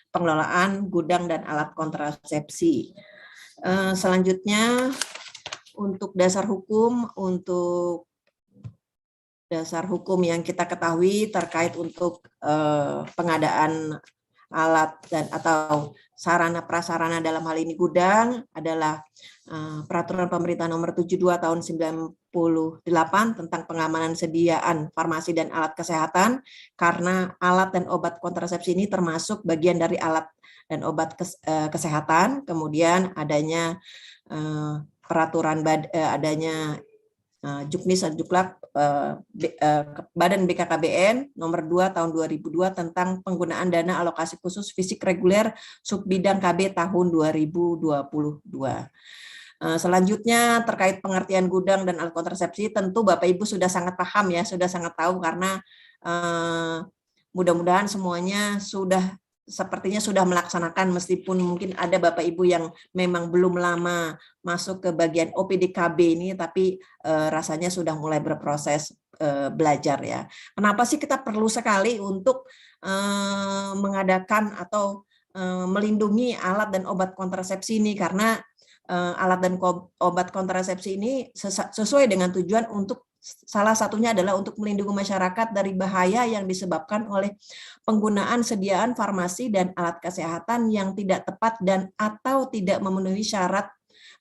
pengelolaan gudang dan alat kontrasepsi. Selanjutnya untuk dasar hukum yang kita ketahui terkait untuk pengadaan alat dan atau sarana prasarana dalam hal ini gudang adalah Peraturan Pemerintah Nomor 72 Tahun 98 tentang pengamanan sediaan farmasi dan alat kesehatan, karena alat dan obat kontrasepsi ini termasuk bagian dari alat dan obat kesehatan. Kemudian adanya peraturan adanya Juknis dan Juklak Badan BKKBN nomor 2 tahun 2002 tentang penggunaan dana alokasi khusus fisik reguler subbidang KB tahun 2022. Selanjutnya terkait pengertian gudang dan alat kontrasepsi, tentu Bapak Ibu sudah sangat paham ya, sudah sangat tahu, karena mudah-mudahan semuanya sepertinya sudah melaksanakan, meskipun mungkin ada Bapak Ibu yang memang belum lama masuk ke bagian OPDKB ini, tapi rasanya sudah mulai berproses belajar ya. Kenapa sih kita perlu sekali untuk mengadakan atau melindungi alat dan obat kontrasepsi ini? Karena alat dan obat kontrasepsi ini sesuai dengan tujuan untuk salah satunya adalah untuk melindungi masyarakat dari bahaya yang disebabkan oleh penggunaan sediaan farmasi dan alat kesehatan yang tidak tepat dan atau tidak memenuhi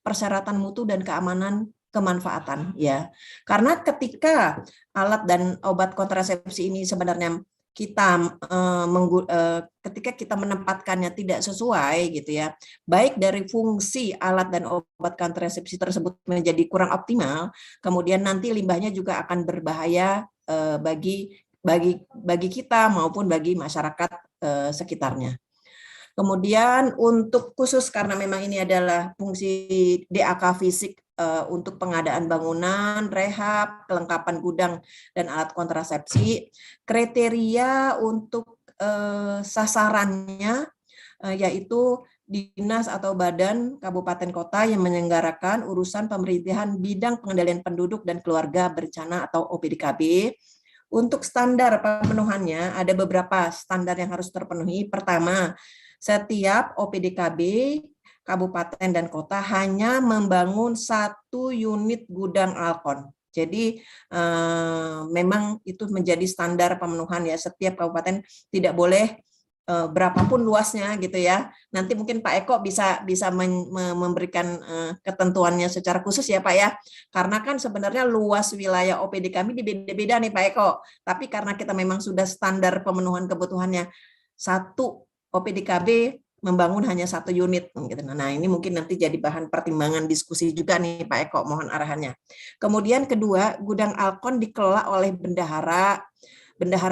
persyaratan mutu dan keamanan kemanfaatan ya. Karena ketika alat dan obat kontrasepsi ini sebenarnya ketika kita menempatkannya tidak sesuai gitu ya, baik dari fungsi alat dan obat kontrasepsi tersebut menjadi kurang optimal, kemudian nanti limbahnya juga akan berbahaya bagi kita maupun bagi masyarakat sekitarnya. Kemudian untuk khusus karena memang ini adalah fungsi DAK fisik untuk pengadaan bangunan, rehab, kelengkapan gudang dan alat kontrasepsi, kriteria untuk sasarannya yaitu dinas atau badan kabupaten kota yang menyelenggarakan urusan pemerintahan bidang pengendalian penduduk dan keluarga berencana atau OPDKB. Untuk standar pemenuhannya ada beberapa standar yang harus terpenuhi. Pertama, setiap OPDKB kabupaten dan kota hanya membangun 1 unit gudang Alkon. Jadi memang itu menjadi standar pemenuhan ya, setiap kabupaten tidak boleh berapapun luasnya gitu ya. Nanti mungkin Pak Eko bisa memberikan ketentuannya secara khusus ya Pak ya. Karena kan sebenarnya luas wilayah OPD kami beda-beda nih Pak Eko. Tapi karena kita memang sudah standar pemenuhan kebutuhannya 1 OPDKB membangun hanya 1 unit gitu. Nah, ini mungkin nanti jadi bahan pertimbangan diskusi juga nih Pak Eko, mohon arahannya. Kemudian kedua, gudang Alkon dikelola oleh bendahara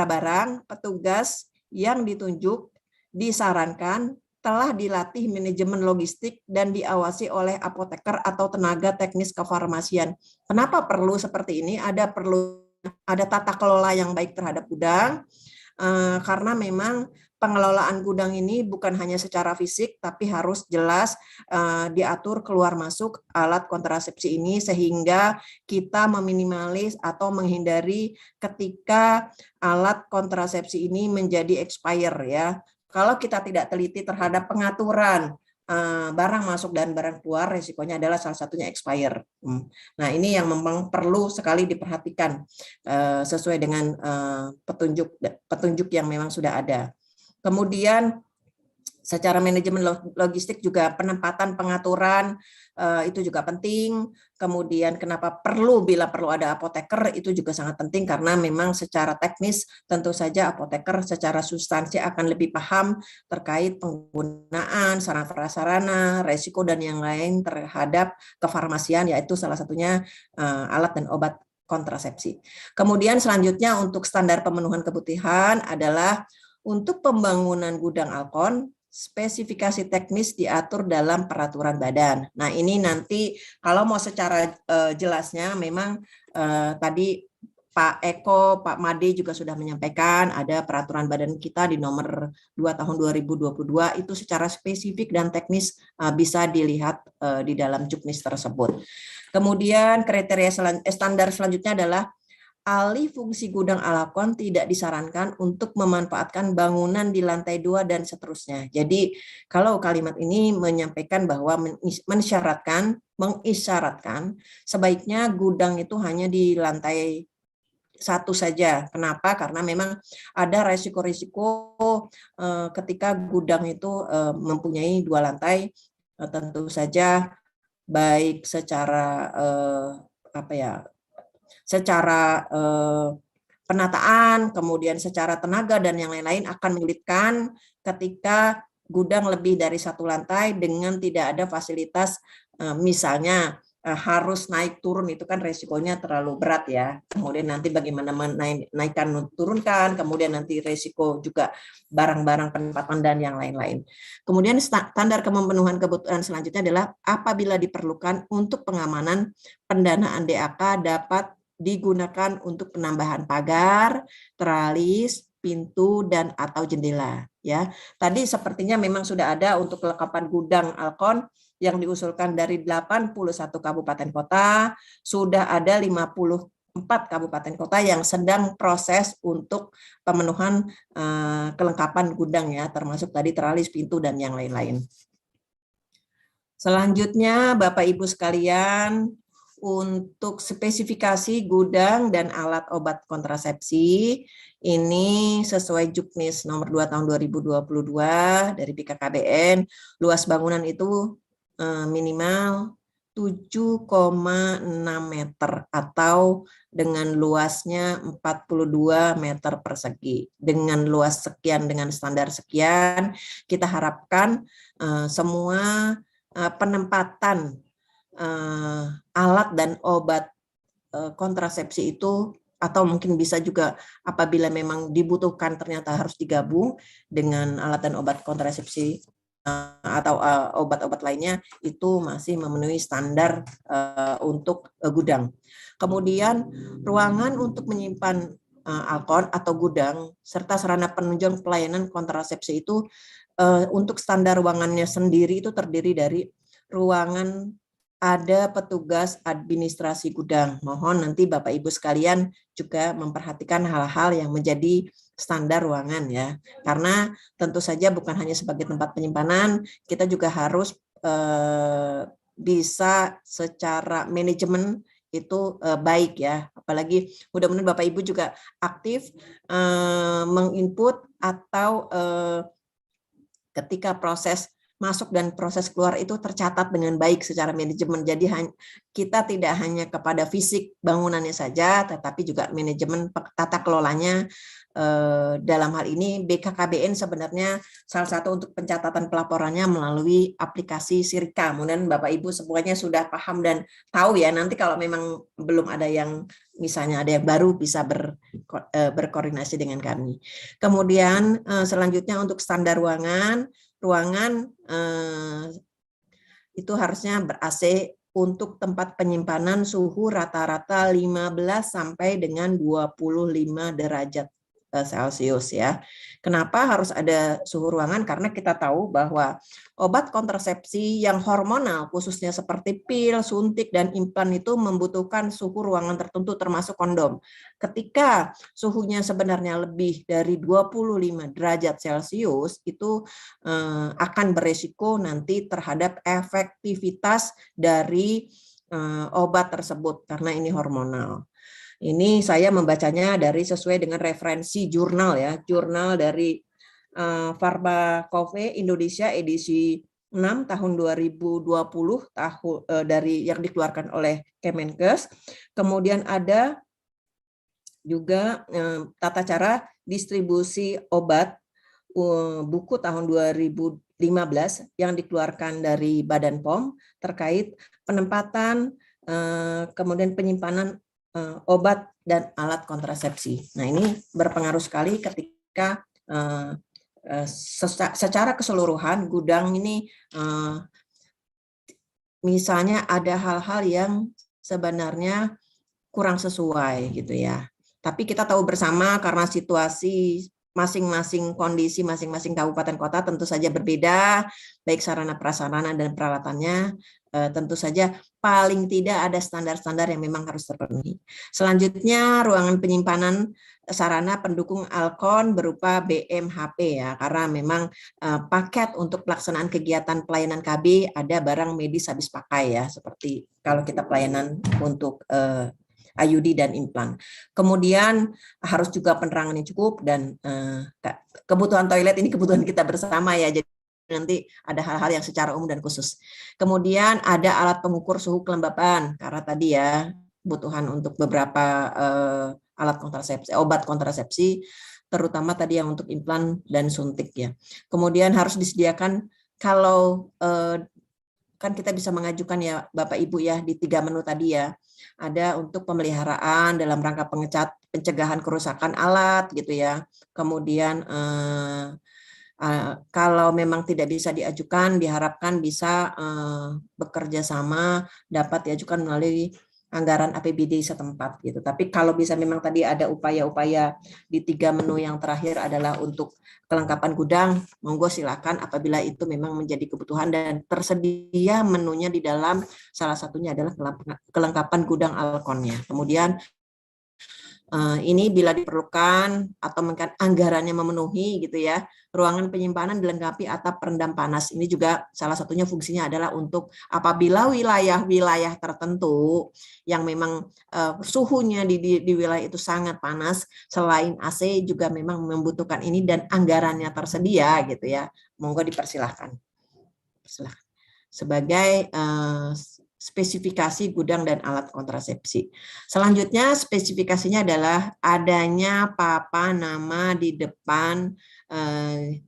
barang, petugas yang ditunjuk, disarankan, telah dilatih manajemen logistik dan diawasi oleh apoteker atau tenaga teknis kefarmasian. Kenapa perlu seperti ini? Ada tata kelola yang baik terhadap gudang, karena memang pengelolaan gudang ini bukan hanya secara fisik, tapi harus jelas diatur keluar masuk alat kontrasepsi ini, sehingga kita meminimalis atau menghindari ketika alat kontrasepsi ini menjadi expire ya. Kalau kita tidak teliti terhadap pengaturan barang masuk dan barang keluar, resikonya adalah salah satunya expire. Nah, ini yang memang perlu sekali diperhatikan sesuai dengan petunjuk yang memang sudah ada. Kemudian secara manajemen logistik juga penempatan pengaturan itu juga penting. Kemudian kenapa bila perlu ada apoteker itu juga sangat penting, karena memang secara teknis tentu saja apoteker secara substansi akan lebih paham terkait penggunaan sarana prasarana, resiko dan yang lain terhadap kefarmasian, yaitu salah satunya alat dan obat kontrasepsi. Kemudian selanjutnya untuk standar pemenuhan kebutuhan adalah untuk pembangunan gudang Alkon, spesifikasi teknis diatur dalam peraturan badan. Nah, ini nanti kalau mau secara jelasnya memang tadi Pak Eko, Pak Made juga sudah menyampaikan ada peraturan badan kita di nomor 2 tahun 2022 itu secara spesifik dan teknis bisa dilihat di dalam juknis tersebut. Kemudian kriteria standar selanjutnya adalah alih fungsi gudang Alakon tidak disarankan untuk memanfaatkan bangunan di lantai 2 dan seterusnya. Jadi kalau kalimat ini menyampaikan bahwa mengisyaratkan sebaiknya gudang itu hanya di lantai 1 saja. Kenapa? Karena memang ada resiko-resiko ketika gudang itu mempunyai 2 lantai, tentu saja baik secara secara penataan, kemudian secara tenaga dan yang lain-lain akan menyulitkan ketika gudang lebih dari 1 lantai dengan tidak ada fasilitas, misalnya harus naik turun, itu kan resikonya terlalu berat ya. Kemudian nanti bagaimana menaikkan turunkan, kemudian nanti resiko juga barang-barang penempatan dan yang lain-lain. Kemudian standar kememenuhan kebutuhan selanjutnya adalah apabila diperlukan untuk pengamanan, pendanaan DAK dapat digunakan untuk penambahan pagar, teralis, pintu dan atau jendela ya. Tadi sepertinya memang sudah ada untuk kelengkapan gudang Alkon yang diusulkan dari 81 kabupaten kota, sudah ada 54 kabupaten kota yang sedang proses untuk pemenuhan kelengkapan gudang ya, termasuk tadi teralis, pintu dan yang lain-lain. Selanjutnya Bapak Ibu sekalian, untuk spesifikasi gudang dan alat obat kontrasepsi ini sesuai Juknis nomor 2 tahun 2022 dari BKKBN, luas bangunan itu minimal 7,6 meter atau dengan luasnya 42 meter persegi. Dengan luas sekian, dengan standar sekian, kita harapkan semua penempatan alat dan obat kontrasepsi itu, atau mungkin bisa juga apabila memang dibutuhkan ternyata harus digabung dengan alat dan obat kontrasepsi atau obat-obat lainnya, itu masih memenuhi standar untuk gudang. Kemudian ruangan untuk menyimpan Alkon atau gudang serta sarana penunjang pelayanan kontrasepsi itu untuk standar ruangannya sendiri itu terdiri dari ruangan ada petugas administrasi gudang. Mohon nanti Bapak Ibu sekalian juga memperhatikan hal-hal yang menjadi standar ruangan ya. Karena tentu saja bukan hanya sebagai tempat penyimpanan, kita juga harus bisa secara manajemen itu baik ya. Apalagi mudah-mudahan Bapak Ibu juga aktif menginput atau ketika proses masuk dan proses keluar itu tercatat dengan baik secara manajemen. Jadi kita tidak hanya kepada fisik bangunannya saja, tetapi juga manajemen tata kelolanya. Dalam hal ini BKKBN sebenarnya salah satu untuk pencatatan pelaporannya melalui aplikasi Sirika. Kemudian Bapak Ibu semuanya sudah paham dan tahu ya. Nanti kalau memang belum ada yang misalnya ada yang baru bisa berkoordinasi dengan kami. Kemudian selanjutnya untuk standar ruangan itu harusnya ber-AC untuk tempat penyimpanan suhu rata-rata 15 sampai dengan 25 derajat Celcius ya. Kenapa harus ada suhu ruangan? Karena kita tahu bahwa obat kontrasepsi yang hormonal khususnya seperti pil, suntik dan implan itu membutuhkan suhu ruangan tertentu termasuk kondom. Ketika suhunya sebenarnya lebih dari 25 derajat Celcius itu akan beresiko nanti terhadap efektivitas dari obat tersebut karena ini hormonal. Ini saya membacanya dari sesuai dengan referensi jurnal ya, jurnal dari Pharmacophae Indonesia edisi 6 tahun 2020 dari yang dikeluarkan oleh Kemenkes. Kemudian ada juga tata cara distribusi obat buku tahun 2015 yang dikeluarkan dari Badan POM terkait penempatan kemudian penyimpanan obat dan alat kontrasepsi. Nah, ini berpengaruh sekali ketika secara keseluruhan gudang ini misalnya ada hal-hal yang sebenarnya kurang sesuai gitu ya. Tapi kita tahu bersama karena situasi masing-masing kondisi, masing-masing kabupaten kota tentu saja berbeda, baik sarana prasarana dan peralatannya. Tentu saja paling tidak ada standar-standar yang memang harus terpenuhi. Selanjutnya, ruangan penyimpanan sarana pendukung Alkon berupa BMHP ya, karena memang paket untuk pelaksanaan kegiatan pelayanan KB ada barang medis habis pakai ya, seperti kalau kita pelayanan untuk IUD dan implan. Kemudian harus juga penerangan yang cukup dan kebutuhan toilet ini kebutuhan kita bersama ya, jadi nanti ada hal-hal yang secara umum dan khusus. Kemudian ada alat pengukur suhu kelembapan, karena tadi ya kebutuhan untuk beberapa alat kontrasepsi, obat kontrasepsi, terutama tadi yang untuk implan dan suntik ya. Kemudian harus disediakan kalau kan kita bisa mengajukan ya Bapak Ibu ya di 3 menu tadi ya. Ada untuk pemeliharaan dalam rangka pencegahan kerusakan alat gitu ya. Kemudian kalau memang tidak bisa diajukan, diharapkan bisa bekerja sama dapat diajukan melalui anggaran APBD setempat gitu. Tapi kalau bisa memang tadi ada upaya-upaya di 3 menu yang terakhir adalah untuk kelengkapan gudang, monggo silakan apabila itu memang menjadi kebutuhan dan tersedia menunya di dalam, salah satunya adalah kelengkapan gudang Alkonnya. Kemudian ini bila diperlukan atau mungkin anggarannya memenuhi gitu ya, ruangan penyimpanan dilengkapi atap perendam panas. Ini juga salah satunya fungsinya adalah untuk apabila wilayah-wilayah tertentu yang memang suhunya di wilayah itu sangat panas, selain AC juga memang membutuhkan ini dan anggarannya tersedia gitu ya. Monggo dipersilahkan. Sebagai spesifikasi gudang dan alat kontrasepsi. Selanjutnya spesifikasinya adalah adanya papan nama di depan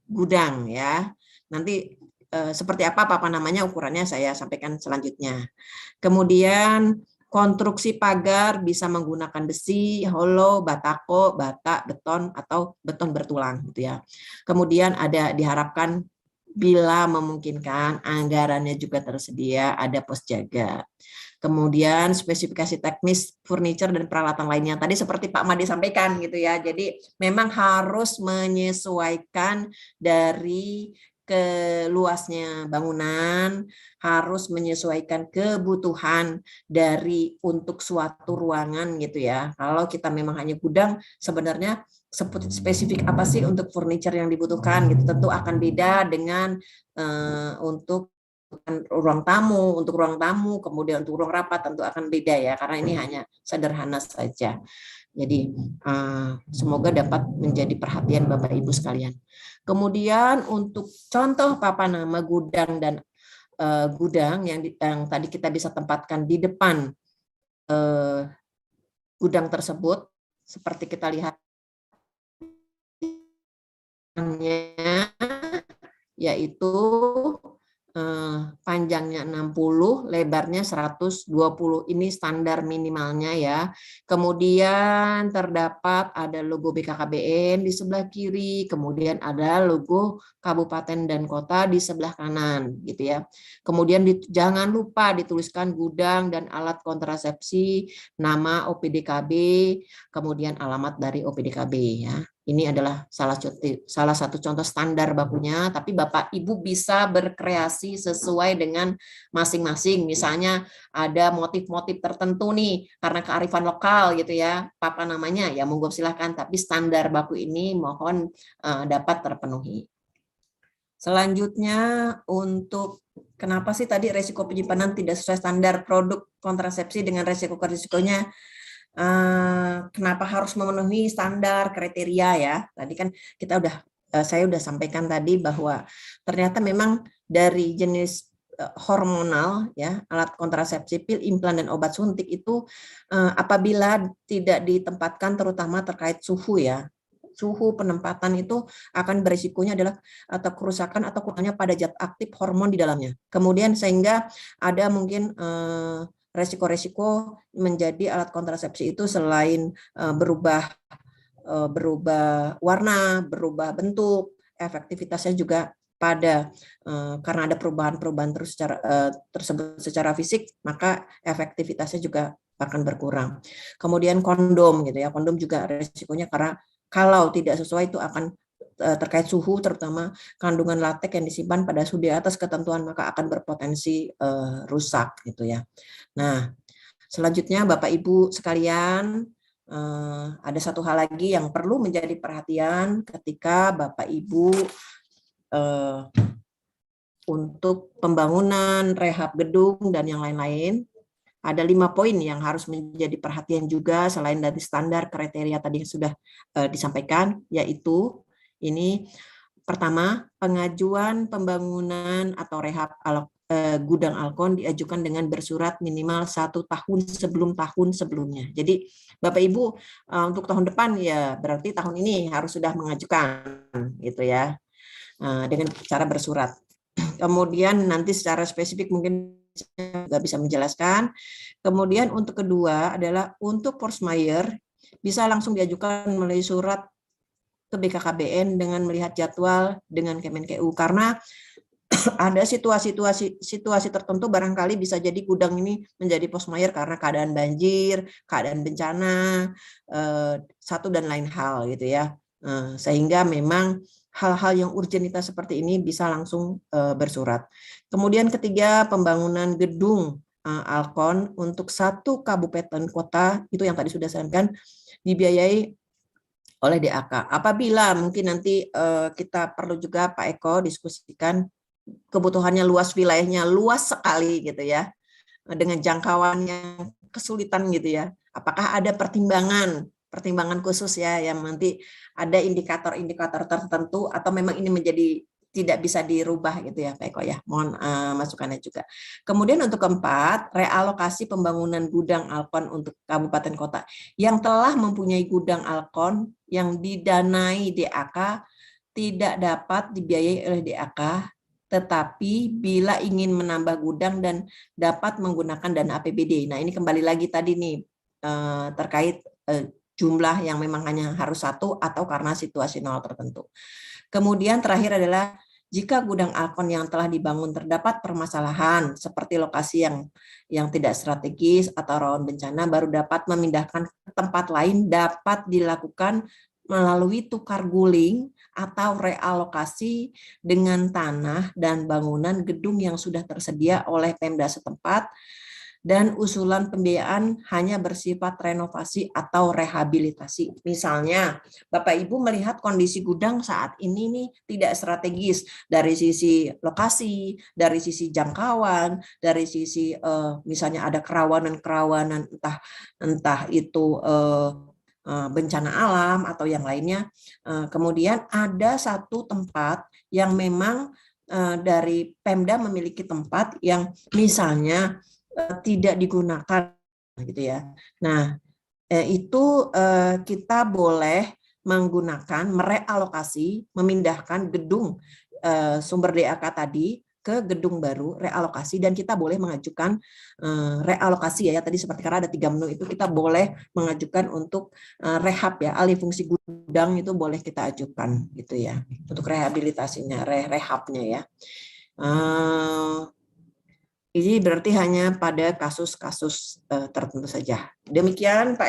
gudang ya. Nanti seperti apa papan namanya, ukurannya saya sampaikan selanjutnya. Kemudian konstruksi pagar bisa menggunakan besi, hollow, batako, bata, beton atau beton bertulang gitu ya. Kemudian ada diharapkan bila memungkinkan anggarannya juga tersedia, ada pos jaga. Kemudian spesifikasi teknis furniture dan peralatan lainnya tadi seperti Pak Made sampaikan gitu ya. Jadi memang harus menyesuaikan dari keluasnya bangunan, harus menyesuaikan kebutuhan dari untuk suatu ruangan gitu ya. Kalau kita memang hanya gudang, sebenarnya spesifik apa sih untuk furniture yang dibutuhkan gitu, tentu akan beda dengan untuk ruang tamu, kemudian untuk ruang rapat tentu akan beda ya, karena ini hanya sederhana saja. Jadi semoga dapat menjadi perhatian Bapak Ibu sekalian. Kemudian untuk contoh papan nama gudang dan gudang yang tadi kita bisa tempatkan di depan gudang tersebut, seperti kita lihat yaitu panjangnya 60, lebarnya 120. Ini standar minimalnya ya. Kemudian terdapat ada logo BKKBN di sebelah kiri, kemudian ada logo kabupaten dan kota di sebelah kanan gitu ya. Kemudian jangan lupa dituliskan gudang dan alat kontrasepsi, nama OPDKB, kemudian alamat dari OPDKB ya. Ini adalah salah satu contoh standar bakunya, tapi Bapak Ibu bisa berkreasi sesuai dengan masing-masing. Misalnya ada motif-motif tertentu nih, karena kearifan lokal gitu ya, papan namanya, ya monggo silahkan, tapi standar baku ini mohon dapat terpenuhi. Selanjutnya untuk kenapa sih tadi resiko penyimpanan tidak sesuai standar produk kontrasepsi dengan resiko-resikonya, kenapa harus memenuhi standar kriteria ya? Tadi kan saya udah sampaikan tadi bahwa ternyata memang dari jenis hormonal ya, alat kontrasepsi, pil, implan dan obat suntik itu apabila tidak ditempatkan terutama terkait suhu ya. Suhu penempatan itu akan berisikonya adalah atau kerusakan atau kurangnya pada zat aktif hormon di dalamnya. Kemudian sehingga ada mungkin resiko-resiko menjadi alat kontrasepsi itu selain berubah warna, berubah bentuk, efektivitasnya juga pada karena ada perubahan terus tersebut secara fisik, maka efektivitasnya juga akan berkurang. Kemudian kondom gitu ya, kondom juga resikonya karena Kalau tidak sesuai itu akan terkait suhu, terutama kandungan latek yang disimpan pada suhu di atas ketentuan, maka akan berpotensi rusak gitu ya. Nah, selanjutnya Bapak Ibu sekalian, ada satu hal lagi yang perlu menjadi perhatian ketika Bapak Ibu untuk pembangunan, rehab gedung, dan yang lain-lain. Ada 5 poin yang harus menjadi perhatian juga selain dari standar kriteria tadi yang sudah disampaikan, yaitu ini pertama, pengajuan pembangunan atau rehab gudang Alkon diajukan dengan bersurat minimal 1 tahun sebelum tahun sebelumnya. Jadi Bapak Ibu untuk tahun depan ya berarti tahun ini harus sudah mengajukan gitu ya, dengan cara bersurat. Kemudian nanti secara spesifik mungkin nggak bisa menjelaskan. Kemudian untuk kedua adalah untuk force majeure bisa langsung diajukan melalui surat ke BKKBN dengan melihat jadwal dengan Kemenkeu, karena ada situasi tertentu barangkali bisa jadi gudang ini menjadi force majeure karena keadaan banjir, keadaan bencana, satu dan lain hal gitu ya. Sehingga memang hal-hal yang urgenitas seperti ini bisa langsung bersurat. Kemudian ketiga, pembangunan gedung Alkon untuk 1 kabupaten kota, itu yang tadi sudah saya sampaikan, dibiayai oleh DAK. Apabila mungkin nanti kita perlu juga Pak Eko diskusikan kebutuhannya luas, wilayahnya luas sekali gitu ya, dengan jangkauan yang kesulitan gitu ya. Apakah ada pertimbangan khusus ya yang nanti ada indikator-indikator tertentu atau memang ini menjadi tidak bisa dirubah gitu ya Pak Eko ya. Mohon masukannya juga. Kemudian untuk keempat, realokasi pembangunan gudang Alkon untuk kabupaten kota yang telah mempunyai gudang Alkon yang didanai DAK tidak dapat dibiayai oleh DAK, tetapi bila ingin menambah gudang dan dapat menggunakan dana APBD. Nah, ini kembali lagi tadi nih terkait jumlah yang memang hanya harus 1 atau karena situasional tertentu. Kemudian terakhir adalah jika gudang Alkon yang telah dibangun terdapat permasalahan seperti lokasi yang tidak strategis atau rawan bencana, baru dapat memindahkan ke tempat lain, dapat dilakukan melalui tukar guling atau realokasi dengan tanah dan bangunan gedung yang sudah tersedia oleh Pemda setempat, dan usulan pembiayaan hanya bersifat renovasi atau rehabilitasi. Misalnya, Bapak Ibu melihat kondisi gudang saat ini nih tidak strategis dari sisi lokasi, dari sisi jangkauan, dari sisi misalnya ada kerawanan-kerawanan entah itu bencana alam atau yang lainnya. Kemudian ada satu tempat yang memang dari Pemda memiliki tempat yang misalnya tidak digunakan gitu ya. Nah, itu kita boleh menggunakan merealokasi, memindahkan gedung sumber DAK tadi ke gedung baru, realokasi, dan kita boleh mengajukan realokasi ya tadi seperti karena ada 3 menu itu kita boleh mengajukan untuk rehab ya, alih fungsi gudang itu boleh kita ajukan gitu ya untuk rehabilitasinya, rehabnya ya. Ini berarti hanya pada kasus-kasus tertentu saja. Demikian Pak